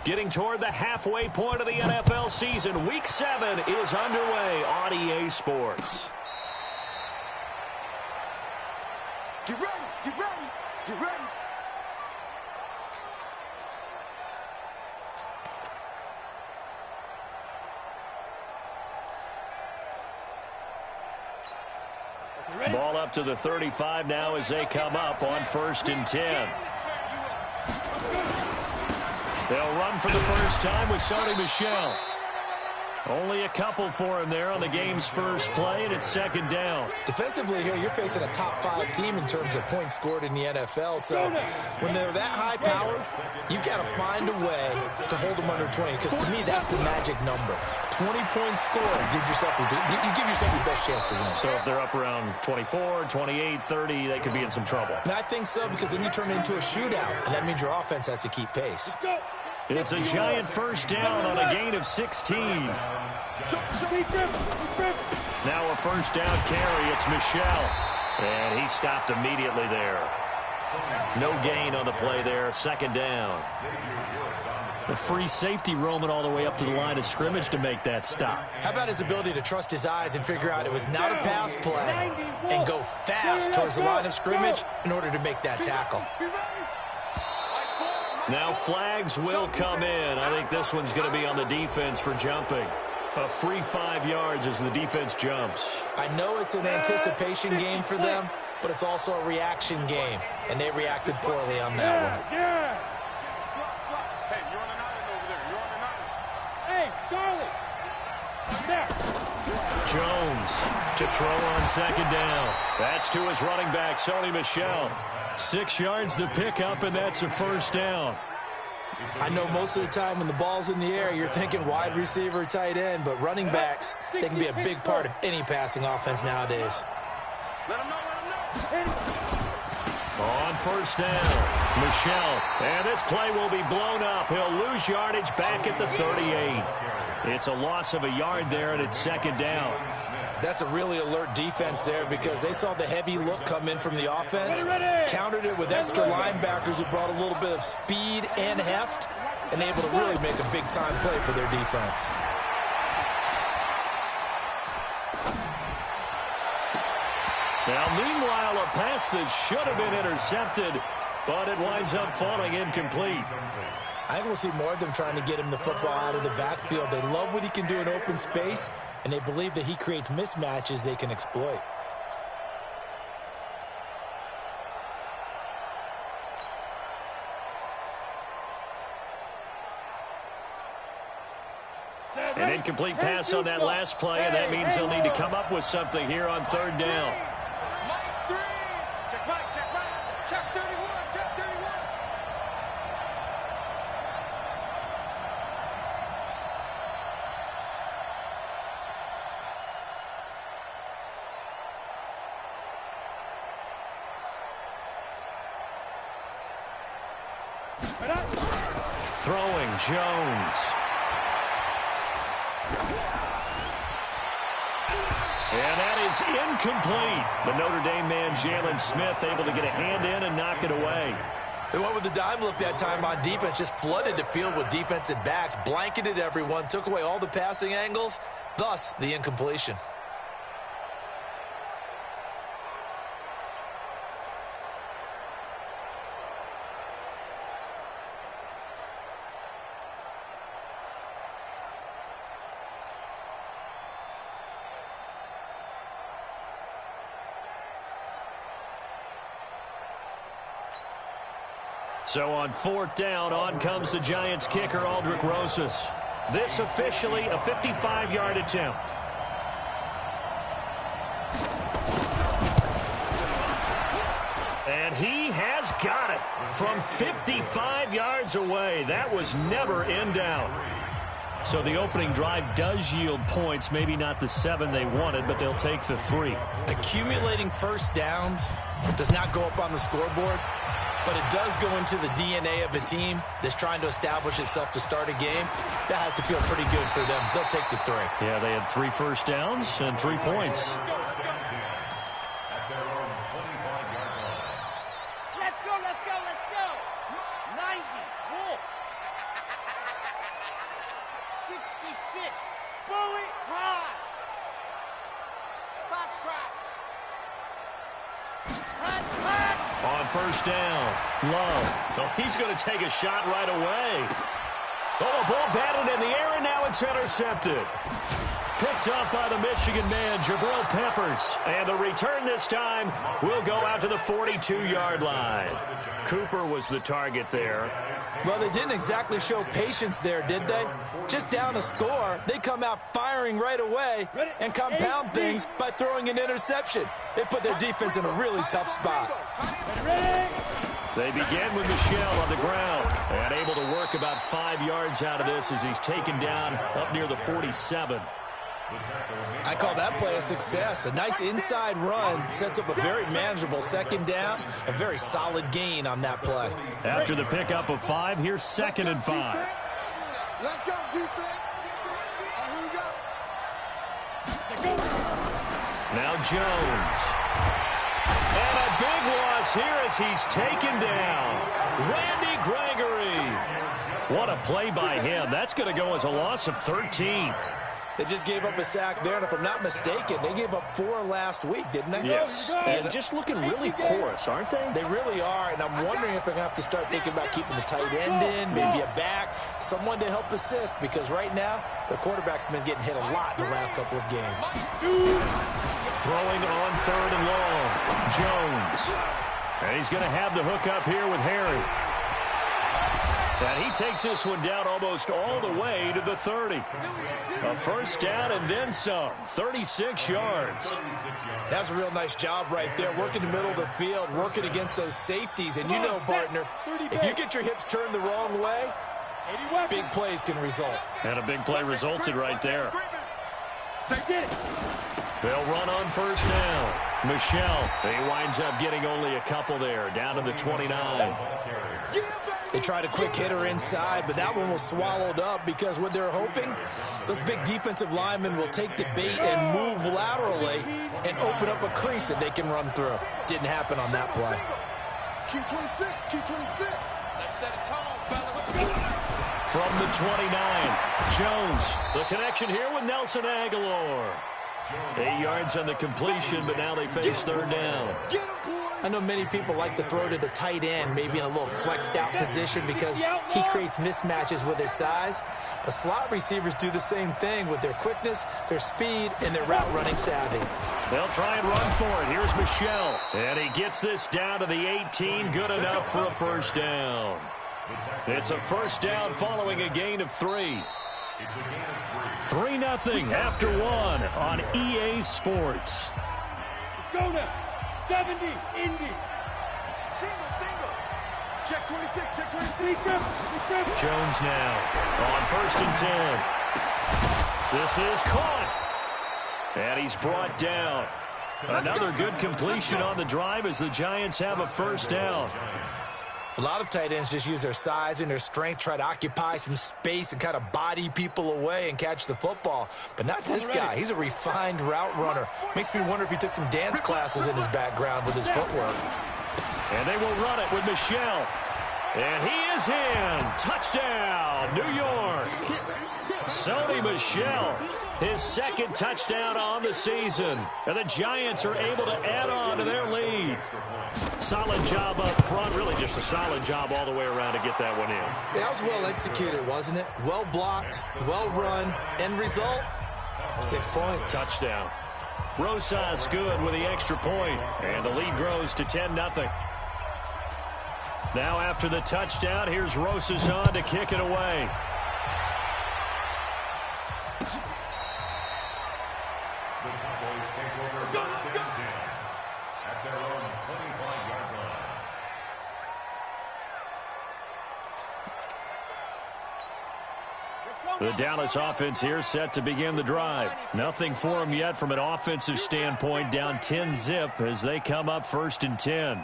Getting toward the halfway point of the NFL season. Week 7 is underway on EA Sports. Get ready, get ready, get ready. Ball up to the 35 now as they come up on 1st and 10. They'll run for the first time with Sony Michel. Only a couple for him there on the game's first play, and it's 2nd down. Defensively here, you're facing a top 5 team in terms of points scored in the NFL. So when they're that high powered, you got to find a way to hold them under 20. Because to me, that's the magic number. 20-point score gives yourself you give yourself your best chance to win. So if they're up around 24, 28, 30, they could be in some trouble. And I think so, because then you turn it into a shootout, and that means your offense has to keep pace. It's a giant first down on a gain of 16. Now a first down carry. It's Michel. And he stopped immediately there. No gain on the play there. 2nd down. The free safety roaming all the way up to the line of scrimmage to make that stop. How about his ability to trust his eyes and figure out it was not a pass play and go fast towards the line of scrimmage in order to make that tackle? Now flags will come in. I think this one's going to be on the defense for jumping. A free 5 yards as the defense jumps. I know it's an anticipation game for them, but it's also a reaction game, and they reacted poorly on that one. Hey, you're on an island over there. You're on an island. Hey, Charlie. There. Jones to throw on 2nd down. That's to his running back, Sony Michel. 6 yards the pickup, and that's a first down. I know most of the time when the ball's in the air, you're thinking wide receiver, tight end, but running backs, they can be a big part of any passing offense nowadays. Let him know, let him know. On 1st down, Michel. And this play will be blown up. He'll lose yardage back at the 38. It's a loss of a yard there, and it's 2nd down. That's a really alert defense there, because they saw the heavy look come in from the offense, countered it with extra linebackers who brought a little bit of speed and heft, and able to really make a big-time play for their defense. Now, meanwhile, a pass that should have been intercepted, but it winds up falling incomplete. I think we'll see more of them trying to get him the football out of the backfield. They love what he can do in open space, and they believe that he creates mismatches they can exploit. An incomplete pass on that last play, and that means they'll need to come up with something here on 3rd down. Mike 3. Check Mike, check Mike. Check 31, check 31. Throwing, Jones. And that is incomplete. The Notre Dame man, Jalen Smith, able to get a hand in and knock it away. They went with the dive look that time on defense, just flooded the field with defensive backs, blanketed everyone, took away all the passing angles, thus the incompletion. So on 4th down, on comes the Giants kicker, Aldrick Rosas. This officially a 55-yard attempt. And he has got it from 55 yards away. That was never in doubt. So the opening drive does yield points, maybe not the 7 they wanted, but they'll take the 3. Accumulating first downs does not go up on the scoreboard, but it does go into the DNA of a team that's trying to establish itself to start a game. That has to feel pretty good for them. They'll take the 3. Yeah, they had 3 first downs and 3 points. Let's go, let's go, let's go. 90. Wolf. first down. Love. Oh, he's going to take a shot right away. Oh, a ball batted in the air, and now it's intercepted. Picked up by the Michigan man, Jabril Peppers. And the return this time will go out to the 42-yard line. Cooper was the target there. Well, they didn't exactly show patience there, did they? Just down a score, they come out firing right away and compound things by throwing an interception. They put their defense in a really tough spot. They begin with Michel on the ground and able to work about 5 yards out of this as he's taken down up near the 47. I call that play a success. A nice inside run sets up a very manageable second down. A very solid gain on that play. After the pickup of 5, here's 2nd and 5. Let's go, defense. Here we go. Now Jones. And a big loss here as he's taken down. Randy Gregory. What a play by him. That's going to go as a loss of 13. They just gave up a sack there, and if I'm not mistaken, they gave up 4 last week, didn't they? Yes, and just looking really porous, aren't they? They really are, and I'm wondering if they're going to have to start thinking about keeping the tight end in, maybe a back, someone to help assist, because right now, the quarterback's been getting hit a lot in the last couple of games. Throwing on 3rd and long, Jones. And he's going to have the hook up here with Harry. And he takes this one down almost all the way to the 30. A first down and then some. 36 yards. That's a real nice job right there. Working the middle of the field, working against those safeties. And you know, partner, if you get your hips turned the wrong way, big plays can result. And a big play resulted right there. They'll run on first down. Michel, he winds up getting only a couple there, down to the 29. They tried a quick hitter inside, but that one was swallowed up because what they're hoping, those big defensive linemen will take the bait and move laterally and open up a crease that they can run through. Didn't happen on that play. Key 26, key 26. Let's set a tone, fella. From the 29, Jones. The connection here with Nelson Aguilar. 8 yards on the completion, but now they face 3rd down. I know many people like to throw to the tight end, maybe in a little flexed out position because he creates mismatches with his size. But slot receivers do the same thing with their quickness, their speed, and their route running savvy. They'll try and run for it. Here's Michel. And he gets this down to the 18. Good enough for a first down. It's a first down following a gain of 3. 3-0 after 1 on EA Sports. Let's go now. 70, Indy. Single. Check 26, check 26. Jones now on 1st and 10. This is caught. And he's brought down. Another good completion on the drive as the Giants have a first down. A lot of tight ends just use their size and their strength, try to occupy some space and kind of body people away and catch the football. But not this guy. He's a refined route runner. Makes me wonder if he took some dance classes in his background with his footwork. And they will run it with Michel. And he is in. Touchdown, New York. Sony Michel, his 2nd touchdown on the season. And the Giants are able to add on to their lead. Solid job up front. Really just a solid job all the way around to get that one in. That was well executed, wasn't it? Well blocked, well run. End result, 6 points. Touchdown. Rosas good with the extra point. And the lead grows to 10-0. Now after the touchdown, here's Rosas on to kick it away. The Dallas offense here set to begin the drive. Nothing for them yet from an offensive standpoint, down 10-0 as they come up 1st and 10.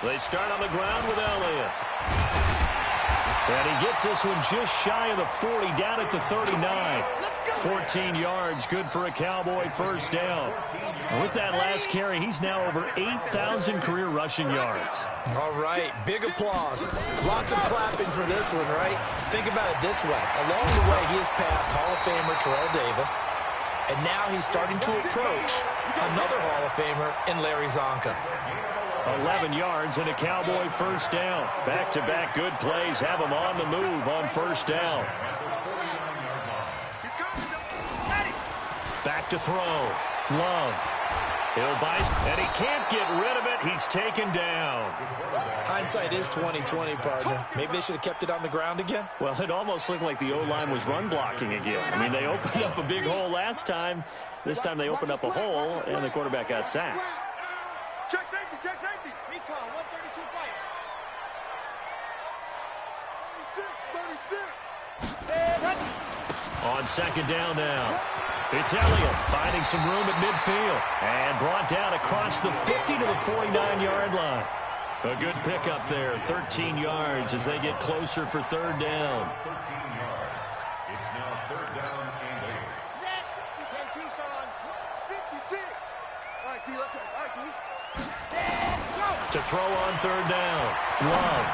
They start on the ground with Elliott. And he gets this one just shy of the 40, down at the 39. 14 yards, good for a Cowboy first down. With that last carry, he's now over 8,000 career rushing yards. All right, big applause. Lots of clapping for this one, right? think about it this way. Along the way, he has passed Hall of Famer Terrell Davis, and now he's starting to approach another Hall of Famer in Larry Zonka. 11 yards and a Cowboy first down. Back-to-back good plays have him on the move on first down. Back to throw. Love. He'll buy, and he can't get rid of it. He's taken down. Hindsight is 20/20, partner. Maybe they should have kept it on the ground again. Well, it almost looked like the O-line was run blocking again. I mean, they opened up a big hole last time. This time they opened up a hole, and the quarterback got sacked. Check safety, check safety. Recon, 132 fight. 36. On second down now. It's Elliott finding some room at midfield and brought down across the 50 to the 49-yard line. A good pickup there, 13 yards as they get closer for third down. 13 yards. It's now third down and 8. Set. This hand Tucson. 56. All right, T, let's go. All right, T. Set. Go. To throw on third down. Love.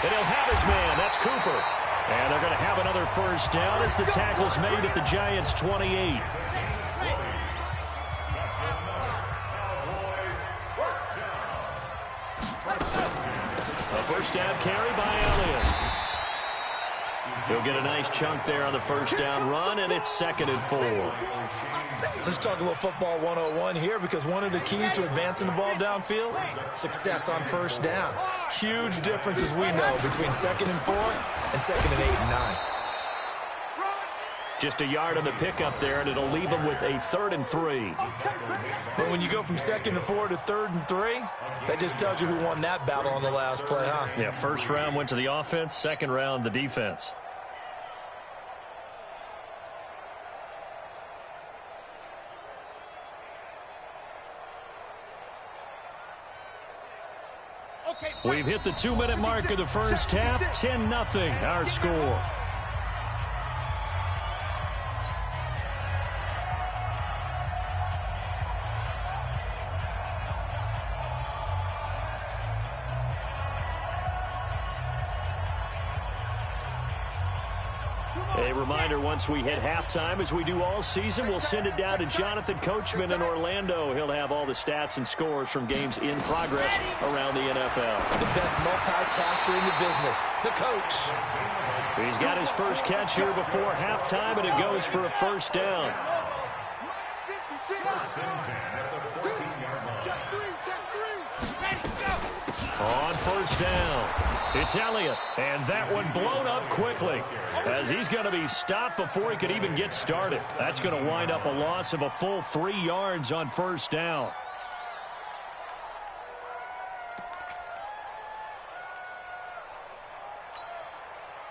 And he'll have his man. That's Cooper. And they're going to have another first down as the tackle's made at the Giants' 28. A first down carry by Elliott. He'll get a nice chunk there on the first down run, and it's 2nd and 4. Let's talk a little football 101 here, because one of the keys to advancing the ball downfield, success on first down. Huge difference, as we know, between 2nd and 4 and 2nd and 8 and 9. Just a yard on the pickup there, and it'll leave them with a 3rd and 3. But when you go from 2nd and 4 to 3rd and 3, that just tells you who won that battle on the last play, huh? Yeah, first round went to the offense, second round the defense. We've hit the 2-minute mark of the first half. 10-0 our score. A reminder, once we hit halftime, as we do all season, we'll send it down to Jonathan Coachman in Orlando. He'll have all the stats and scores from games in progress around the NFL. The best multitasker in the business, the coach. He's got his first catch here before halftime, and it goes for a first down. On first down, it's Elliott, and that one blown up quickly as he's going to be stopped before he could even get started. That's going to wind up a loss of a full 3 yards on first down.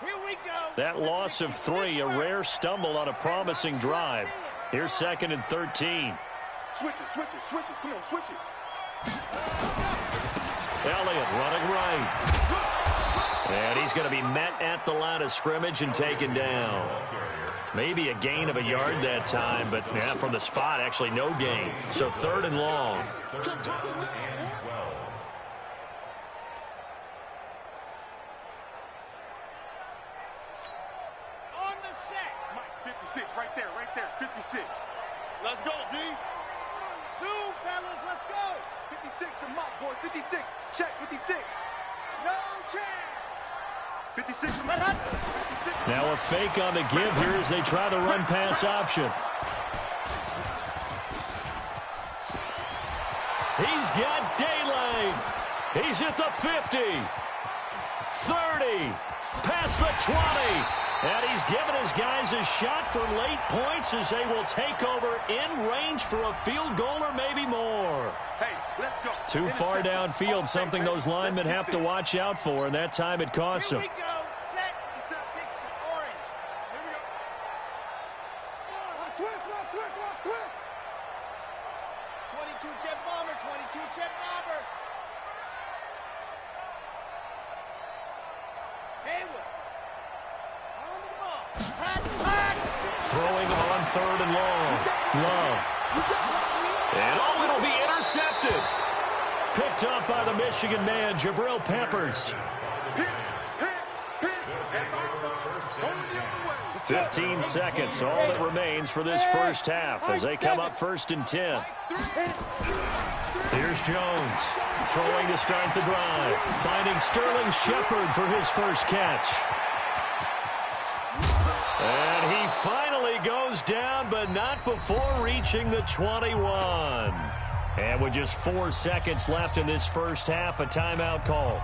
Here we go. That loss of 3, a rare stumble on a promising drive. Here's 2nd and 13. Switch it, switch it, switch it. Come on, switch it. Elliott running right. And he's going to be met at the line of scrimmage and taken down. Maybe a gain of a yard that time, but yeah, from the spot, actually no gain. So 3rd and long. On the set. Mike, 56, right there, 56. Let's go, D. 2, fellas, let's go. 56 to Mike, boys, 56. Check, 56. No chance. 56 to Mike. Now a fake on the give here as they try the run-pass option. He's got daylight. He's at the 50. 30. Past the 20. And he's given his guys a shot for late points as they will take over in range for a field goal or maybe more. Hey, let's go. Too far downfield, something those linemen have to watch out for, and that time it costs them. Here we go. Set. It's up 6 to orange. Here we go. Switch. 22 jet bomber, 22 jet bomber. Haywood. On the ball. Pat. Throwing on 3rd and long. Love. And it'll be intercepted. Picked up by the Michigan man, Jabril Peppers. Hit. 15 seconds, all that remains for this first half as they come up 1st and 10. Here's Jones, throwing to start the drive, finding Sterling Shepard for his first catch. And he finally goes down, but not before reaching the 21. And with just 4 seconds left in this first half, a timeout call.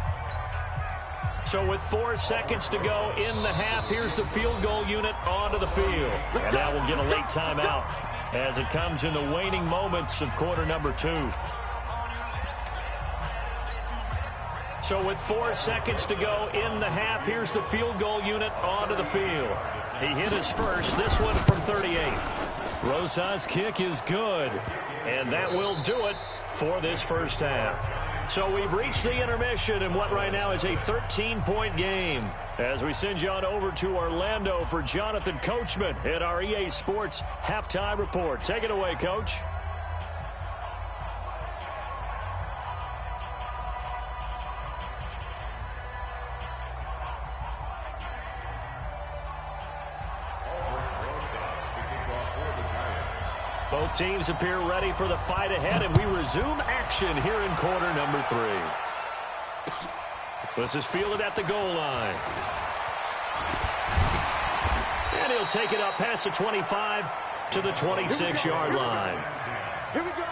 So with 4 seconds to go in the half, here's the field goal unit onto the field. And now we'll get a late timeout as it comes in the waning moments of quarter number 2. So with 4 seconds to go in the half, here's the field goal unit onto the field. He hit his first, this one from 38. Rosa's kick is good, and that will do it for this first half. So we've reached the intermission in what right now is a 13-point game. As we send you on over to Orlando for Jonathan Coachman at our EA Sports Halftime Report. Take it away, Coach. Both teams appear ready for the fight ahead, and we resume action here in quarter number 3. This is fielded at the goal line. And he'll take it up past the 25 to the 26-yard line. Here we go.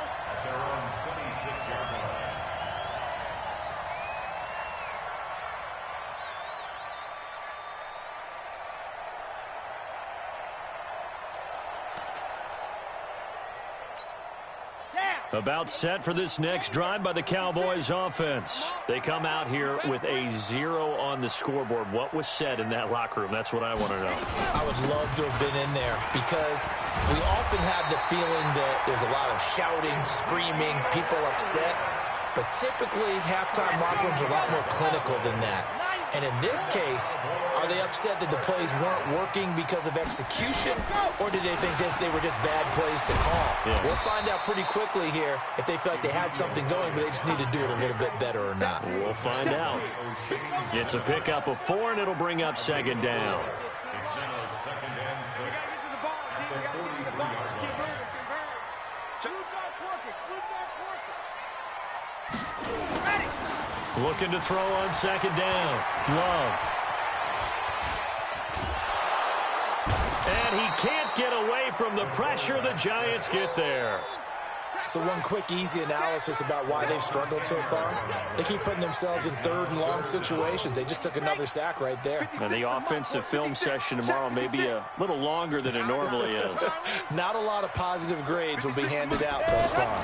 About set for this next drive by the Cowboys offense. They come out here with a 0 on the scoreboard. What was said in that locker room? That's what I want to know. I would love to have been in there because we often have the feeling that there's a lot of shouting, screaming, people upset. But typically, halftime locker rooms are a lot more clinical than that. And in this case, are they upset that the plays weren't working because of execution, or did they think they were just bad plays to call? Yeah. We'll find out pretty quickly here if they feel like they had something going, but they just need to do it a little bit better or not. We'll find out. It's a pickup of 4, and it'll bring up 2nd down. Looking to throw on 2nd down. Love. And he can't get away from the pressure. The Giants get there. So one quick, easy analysis about why they've struggled so far. They keep putting themselves in 3rd and long situations. They just took another sack right there. And the offensive film session tomorrow may be a little longer than it normally is. Not a lot of positive grades will be handed out thus far.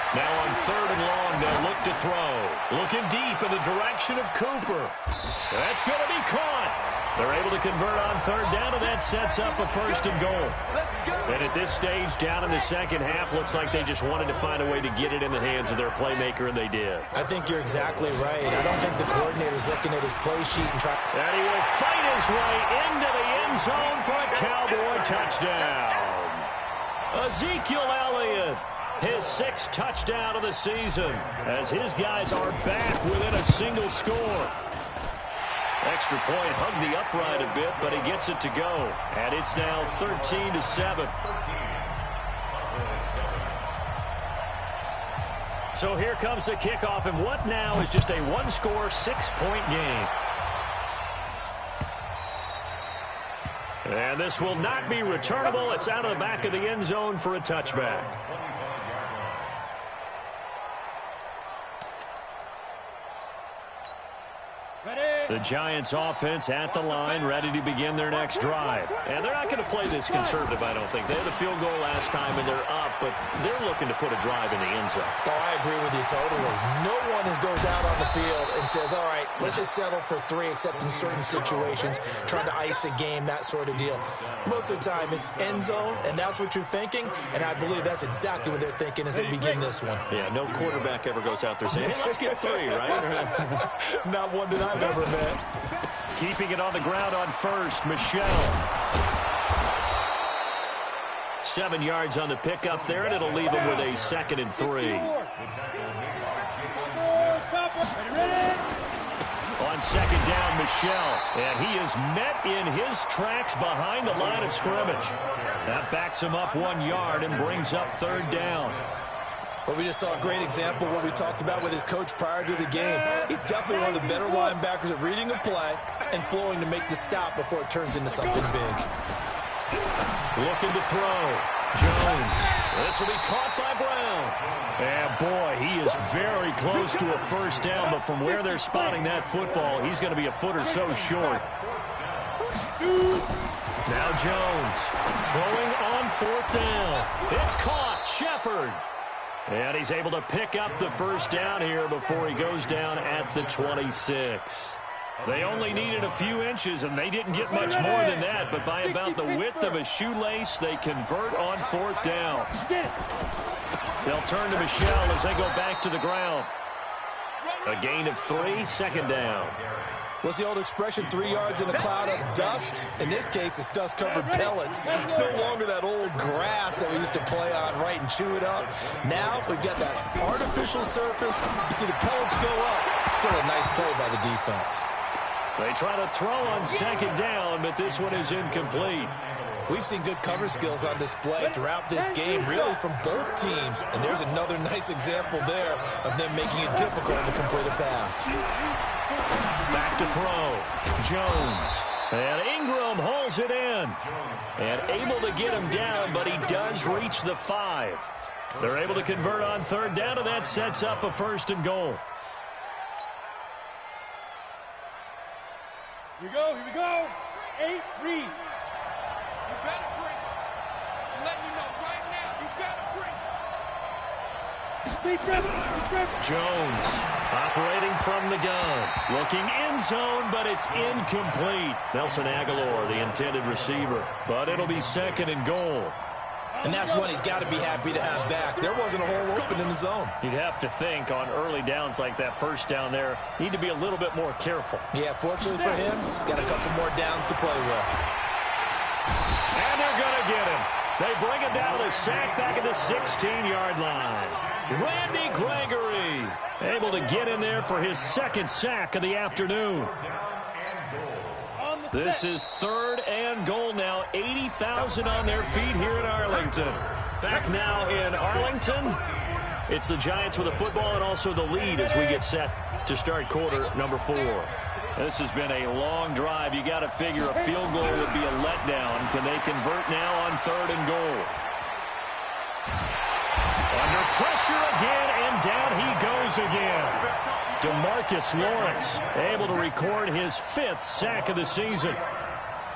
Now on 3rd and long, they'll look to throw. Looking deep in the direction of Cooper. That's going to be caught. They're able to convert on 3rd down, and that sets up a 1st and goal. And at this stage, down in the second half, looks like they just wanted to find a way to get it in the hands of their playmaker, and they did. I think you're exactly right. I don't think the coordinator's looking at his play sheet and trying. And he will fight his way into the end zone for a Cowboy touchdown. Ezekiel Elliott. His 6th touchdown of the season as his guys are back within a single score. Extra point hugged the upright a bit, but he gets it to go. And it's now 13-7. So here comes the kickoff, and what now is just a 1-score, 6-point game. And this will not be returnable. It's out of the back of the end zone for a touchback. The Giants offense at the line, ready to begin their next drive. And they're not going to play this conservative, I don't think. They had a field goal last time, and they're up, but they're looking to put a drive in the end zone. Oh, I agree with you totally. No one goes out on the field and says, all right, let's just settle for 3, except in certain situations, trying to ice a game, that sort of deal. Most of the time, it's end zone, and that's what you're thinking, and I believe that's exactly what they're thinking as they begin this one. Yeah, no quarterback ever goes out there saying, hey, let's get 3, right? Not one that I've ever met. Keeping it on the ground on 1st, Michelle. 7 yards on the pickup there, and it'll leave him with a 2nd and 3. On on second down, Michel. And he is met in his tracks behind the line of scrimmage. That backs him up 1 yard and brings up third down. Well, we just saw a great example of what we talked about with his coach prior to the game. He's definitely one of the better linebackers at reading a play and flowing to make the stop before it turns into something big. Looking to throw. Jones. This will be caught by Brown. And boy, he is very close to a first down, but from where they're spotting that football, he's going to be a foot or so short. Now Jones throwing on fourth down. It's caught. Shepard. And he's able to pick up the first down here before he goes down at the 26. They only needed a few inches, and they didn't get much more than that. But by about the width of a shoelace, they convert on fourth down. They'll turn to Michel as they go back to the ground. A gain of 3, second down. What's the old expression, 3 yards in a cloud of dust? In this case, it's dust-covered pellets. It's no longer that old grass that we used to play on, right, and chew it up. Now we've got that artificial surface. You see the pellets go up. Still a nice play by the defense. They try to throw on second down, but this one is incomplete. We've seen good cover skills on display throughout this game, really from both teams. And there's another nice example there of them making it difficult to complete a pass. Back to throw. Jones. And Ingram hauls it in. And able to get him down, but he does reach the 5. They're able to convert on third down, and that sets up a first and goal. Here we go. 8 read. You better bring. I'm letting you know right now, you better bring. Jones operating from the gun. Looking end zone, but it's incomplete. Nelson Aguilar, the intended receiver. But it'll be second and goal. And that's one he's got to be happy to have back. There wasn't a hole open in the zone. You'd have to think on early downs like that first down there, need to be a little bit more careful. Yeah, fortunately for him, got a couple more downs to play with. And they're going to get him. They bring him down to the sack back at the 16-yard line. Randy Gregory able to get in there for his second sack of the afternoon. This is third and goal now. 80,000 on their feet here in Arlington. Back now in Arlington. It's the Giants with the football and also the lead as we get set to start quarter number 4. This has been a long drive. You got to figure a field goal would be a letdown. Can they convert now on third and goal? Under pressure again, and down he goes again. DeMarcus Lawrence able to record his 5th sack of the season.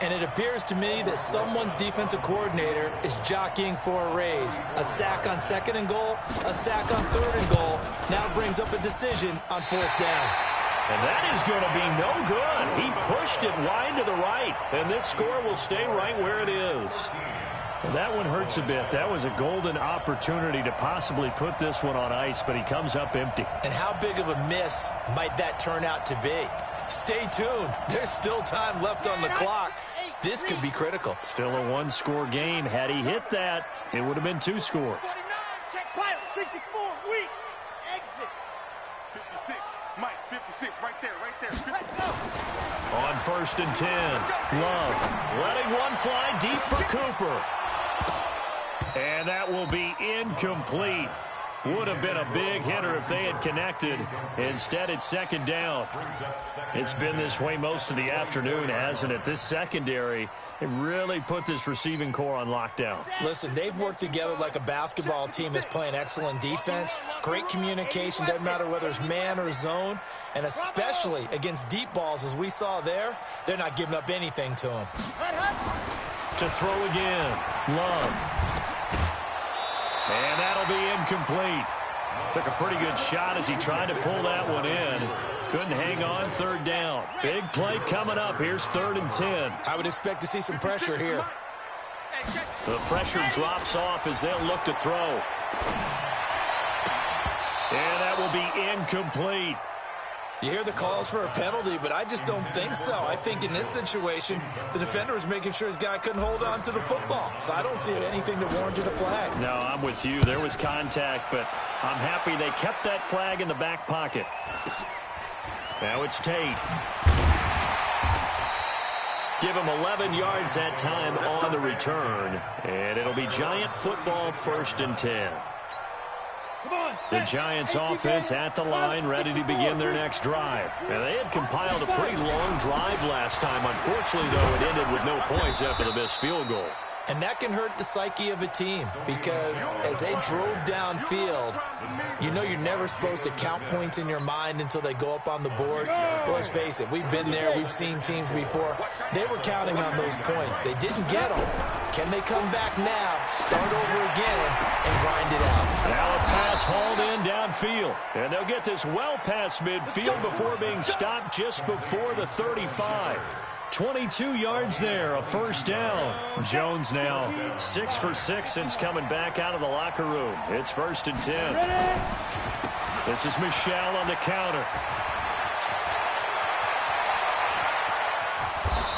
And it appears to me that someone's defensive coordinator is jockeying for a raise. A sack on second and goal, a sack on third and goal, now brings up a decision on fourth down. And that is going to be no good. He pushed it wide to the right, and this score will stay right where it is. Well, that one hurts a bit. That was a golden opportunity to possibly put this one on ice, but he comes up empty. And how big of a miss might that turn out to be? Stay tuned. There's still time left on the clock. This could be critical. Still a 1-score game. Had he hit that, it would have been 2 scores. 49, check pilot, 64, weak, exit. 56, Mike, 56, right there, let's go. On first and 10, Love letting one fly deep for Cooper. And that will be incomplete. Would have been a big hitter if they had connected. Instead, it's second down. It's been this way most of the afternoon, hasn't it? This secondary, it really put this receiving core on lockdown. Listen, they've worked together like a basketball team that's playing excellent defense. Great communication, doesn't matter whether it's man or zone. And especially against deep balls, as we saw there, they're not giving up anything to them. To throw again, Love. And that'll be incomplete. Took a pretty good shot as he tried to pull that one in. Couldn't hang on, third down. Big play coming up. Here's third and 10. I would expect to see some pressure here. The pressure drops off as they'll look to throw. And that will be incomplete. You hear the calls for a penalty, but I just don't think so. I think in this situation, the defender was making sure his guy couldn't hold on to the football. So I don't see anything that warranted a flag. No, I'm with you. There was contact, but I'm happy they kept that flag in the back pocket. Now it's Tate. Give him 11 yards that time on the return. And it'll be Giant football, 1st and 10. The Giants offense at the line, ready to begin their next drive. Now, they had compiled a pretty long drive last time. Unfortunately, though, it ended with no points after the missed field goal. And that can hurt the psyche of a team because as they drove downfield, you know you're never supposed to count points in your mind until they go up on the board. But let's face it, we've been there. We've seen teams before. They were counting on those points. They didn't get them. Can they come back now, start over again, and grind it out? Now a pass hauled in downfield. And they'll get this well past midfield before being stopped just before the 35. 22 yards there, a 1st down. Jones now 6 for 6 since coming back out of the locker room. It's 1st and 10. This is Michel on the counter.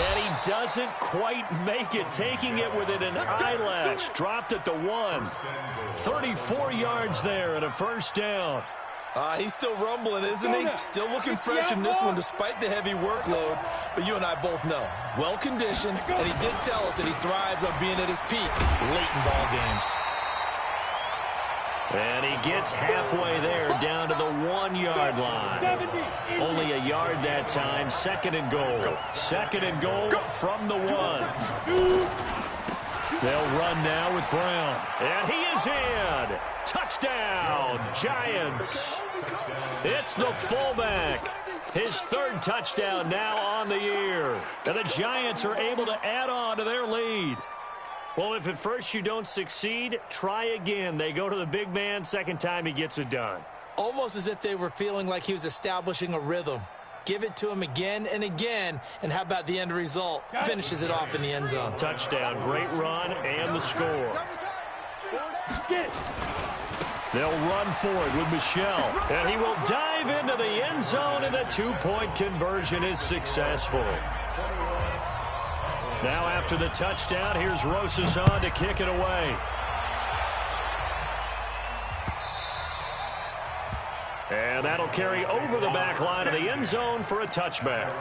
And he doesn't quite make it, taking it within an eyelash. Dropped at the 1. 34 yards there and a 1st down. He's still rumbling, isn't he? Still looking fresh in this one despite the heavy workload. But you and I both know, well-conditioned, and he did tell us that he thrives on being at his peak late in ball games. And he gets halfway there, down to the 1-yard line. Only a yard that time, 2nd and goal. 2nd and goal from the 1. They'll run now with Brown. And he is in. Touchdown, Giants. It's the fullback. His 3rd touchdown now on the year. And the Giants are able to add on to their lead. Well, if at first you don't succeed, try again. They go to the big man, 2nd time he gets it done. Almost as if they were feeling like he was establishing a rhythm. Give it to him again and again, and how about the end result? Finishes it off in the end zone. Touchdown, great run, and the score. They'll run for it with Michel, and he will dive into the end zone, and a 2-point conversion is successful. Now after the touchdown, here's Rosas on to kick it away. And that'll carry over the back line of the end zone for a touchback.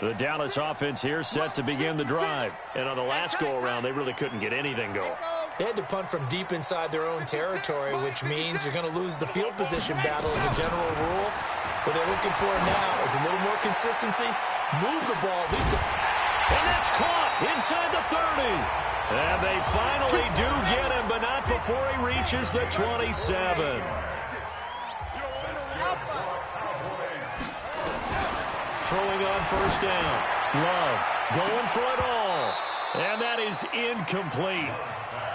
The Dallas offense here set to begin the drive. And on the last go-around, they really couldn't get anything going. They had to punt from deep inside their own territory, which means you're going to lose the field position battle as a general rule. What they're looking for now is a little more consistency. Move the ball at least. And that's caught inside the 30. And they finally do get him, but not before he reaches the 27. Throwing on 1st down. Love going for it all. And that is incomplete.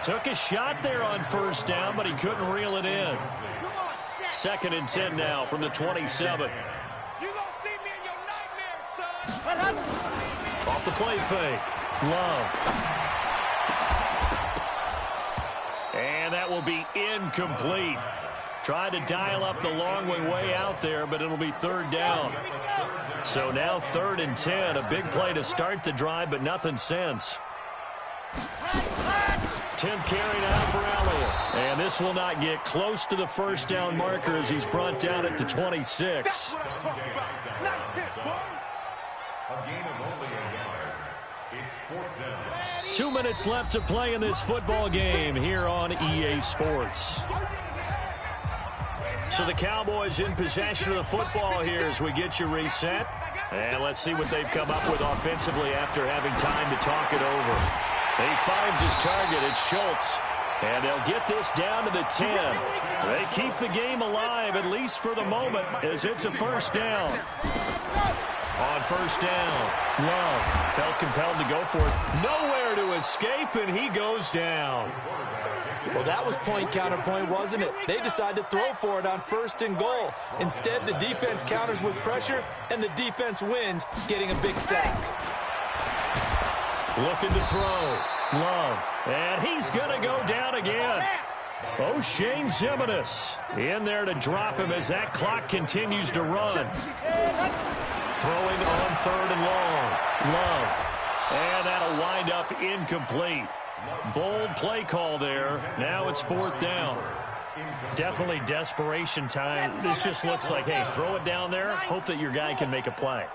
Took a shot there on 1st down, but he couldn't reel it in. 2nd and 10 now from the 27. You gonna see me in your nightmares, son. Off the play fake. Love. And that will be incomplete. Tried to dial up the long way out there, but it'll be 3rd down. So now 3rd and 10. A big play to start the drive, but nothing since. 10th carry now for Elliott. And this will not get close to the 1st down marker as he's brought down at the 26. 2 minutes left to play in this football game here on EA Sports. So the Cowboys in possession of the football here as we get you reset. And let's see what they've come up with offensively after having time to talk it over. He finds his target. It's Schultz. And they'll get this down to the 10. They keep the game alive, at least for the moment, as it's a 1st down. On 1st down, Love felt compelled to go for it. Nowhere to escape, and he goes down. Well, that was point counterpoint, wasn't it? They decided to throw for it on 1st and goal. Instead, the defense counters with pressure, and the defense wins, getting a big sack. Looking to throw. Love. And he's going to go down again. O'Shane Zimenez in there to drop him as that clock continues to run. Throwing on 3rd and long. Love. And that'll wind up incomplete. Bold play call there. Now it's 4th down. Definitely desperation time. This just looks like, hey, throw it down there, hope that your guy can make a play.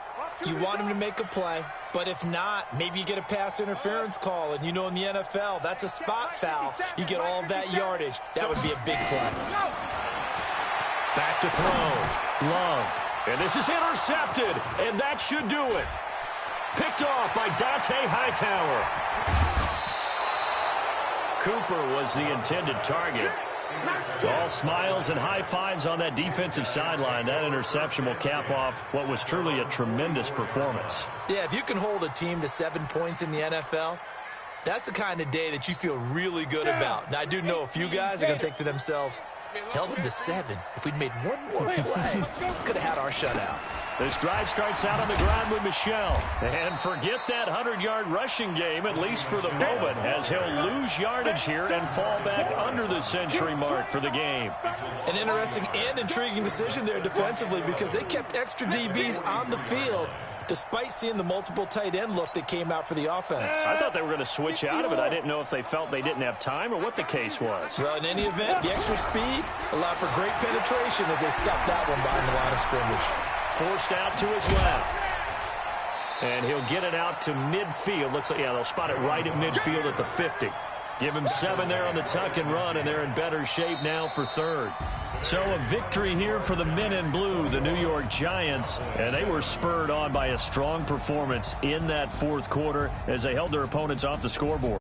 You want him to make a play, but if not, maybe you get a pass interference call, and you know in the NFL, that's a spot foul. You get all that yardage. That would be a big play. Back to throw. Love. And this is intercepted, and that should do it. Picked off by Dante Hightower. Cooper was the intended target. All smiles and high fives on that defensive sideline. That interception will cap off what was truly a tremendous performance. Yeah, if you can hold a team to 7 points in the NFL, that's the kind of day that you feel really good about. Now, I do know a few guys are going to think to themselves, held them to 7. If we'd made one more play, could have had our shutout. This drive starts out on the ground with Michel. And forget that 100-yard rushing game, at least for the moment, as he'll lose yardage here and fall back under the century mark for the game. An interesting and intriguing decision there defensively, because they kept extra DBs on the field despite seeing the multiple tight end look that came out for the offense. I thought they were going to switch out of it. I didn't know if they felt they didn't have time or what the case was. Well, in any event, the extra speed allowed for great penetration as they stopped that one behind the line of scrimmage. Forced out to his left. And he'll get it out to midfield. Looks like, yeah, they'll spot it right at midfield at the 50. Give him 7 there on the tuck and run, and they're in better shape now for third. So a victory here for the men in blue, the New York Giants, and they were spurred on by a strong performance in that fourth quarter as they held their opponents off the scoreboard.